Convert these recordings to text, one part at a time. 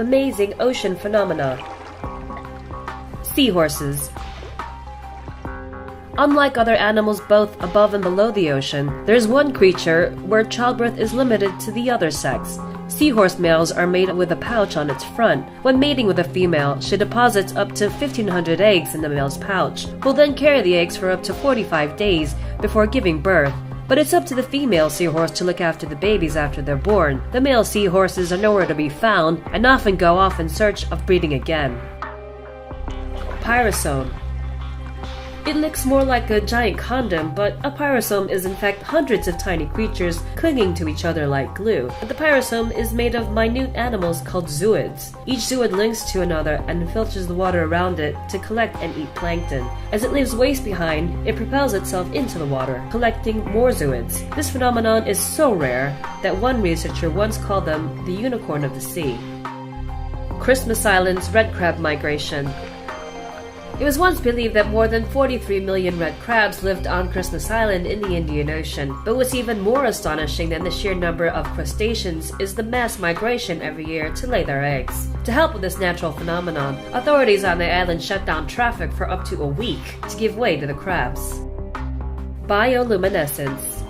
amazing ocean phenomena. Seahorses. Unlike other animals both above and below the ocean, there's one creature where childbirth is limited to the other sex. Seahorse males are mated with a pouch on its front. When mating with a female, she deposits up to 1,500 eggs in the male's pouch, who'll then carry the eggs for up to 45 days before giving birth. But it's up to the female seahorse to look after the babies after they're born. The male seahorses are nowhere to be found and often go off in search of breeding again. Pyrosome. It looks more like a giant condom, but a pyrosome is in fact hundreds of tiny creatures clinging to each other like glue. But the pyrosome is made of minute animals called zooids. Each zooid links to another and filters the water around it to collect and eat plankton. As it leaves waste behind, it propels itself into the water, collecting more zooids. This phenomenon is so rare that one researcher once called them the unicorn of the sea. Christmas Island's red crab migration. It was once believed that more than 43 million red crabs lived on Christmas Island in the Indian Ocean, but what's even more astonishing than the sheer number of crustaceans is the mass migration every year to lay their eggs. To help with this natural phenomenon, authorities on the island shut down traffic for up to a week to give way to the crabs. Bioluminescence.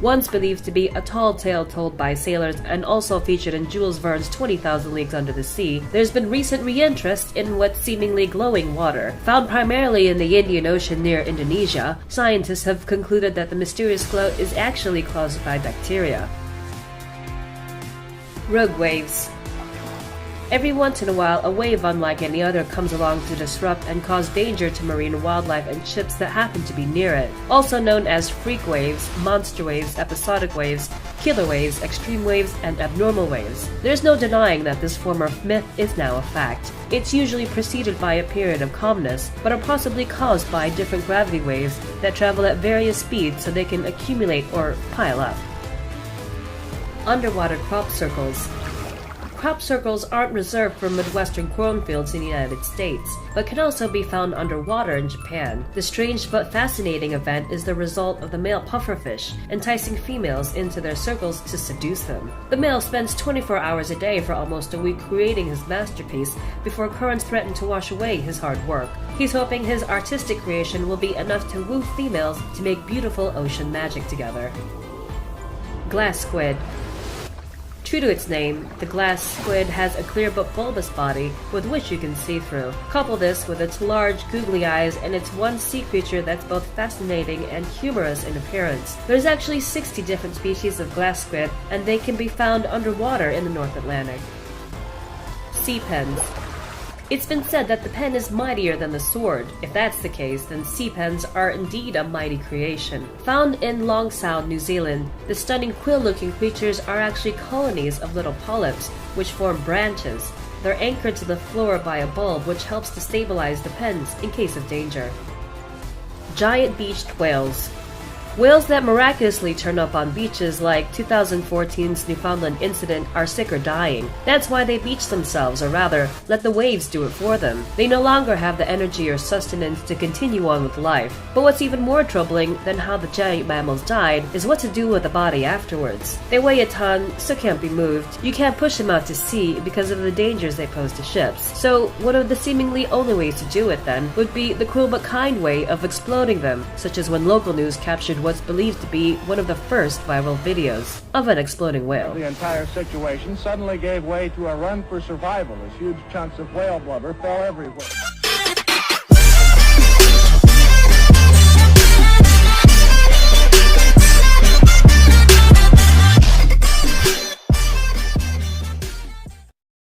Once believed to be a tall tale told by sailors and also featured in Jules Verne's 20,000 Leagues Under the Sea, there's been recent re-interest in what's seemingly glowing water. Found primarily in the Indian Ocean near Indonesia, scientists have concluded that the mysterious glow is actually caused by bacteria. Rogue waves. Every once in a while, a wave unlike any other comes along to disrupt and cause danger to marine wildlife and ships that happen to be near it. Also known as freak waves, monster waves, episodic waves, killer waves, extreme waves, and abnormal waves. There's no denying that this form of myth is now a fact. It's usually preceded by a period of calmness, but are possibly caused by different gravity waves that travel at various speeds so they can accumulate or pile up. Underwater crop circles. Crop circles aren't reserved for Midwestern cornfields in the United States, but can also be found underwater in Japan. The strange but fascinating event is the result of the male pufferfish enticing females into their circles to seduce them. The male spends 24 hours a day for almost a week creating his masterpiece before currents threaten to wash away his hard work. He's hoping his artistic creation will be enough to woo females to make beautiful ocean magic together. Glass squid. True to its name, the glass squid has a clear but bulbous body with which you can see through. Couple this with its large, googly eyes and it's one sea creature that's both fascinating and humorous in appearance. There's actually 60 different species of glass squid, and they can be found underwater in the North Atlantic. Sea pens. It's been said that the pen is mightier than the sword. If that's the case, then sea pens are indeed a mighty creation. Found in Long Sound, New Zealand, the stunning quill-looking creatures are actually colonies of little polyps, which form branches. They're anchored to the floor by a bulb, which helps to stabilize the pens in case of danger. Giant beached whales. Whales that miraculously turn up on beaches like 2014's Newfoundland incident are sick or dying. That's why they beach themselves, or rather, let the waves do it for them. They no longer have the energy or sustenance to continue on with life. But what's even more troubling than how the giant mammals died is what to do with the body afterwards. They weigh a ton, so can't be moved. You can't push them out to sea because of the dangers they pose to ships. So one of the seemingly only ways to do it then would be the cruel but kind way of exploding them, such as when local news captured what's believed to be one of the first viral videos of an exploding whale. The entire situation suddenly gave way to a run for survival as huge chunks of whale blubber fell everywhere.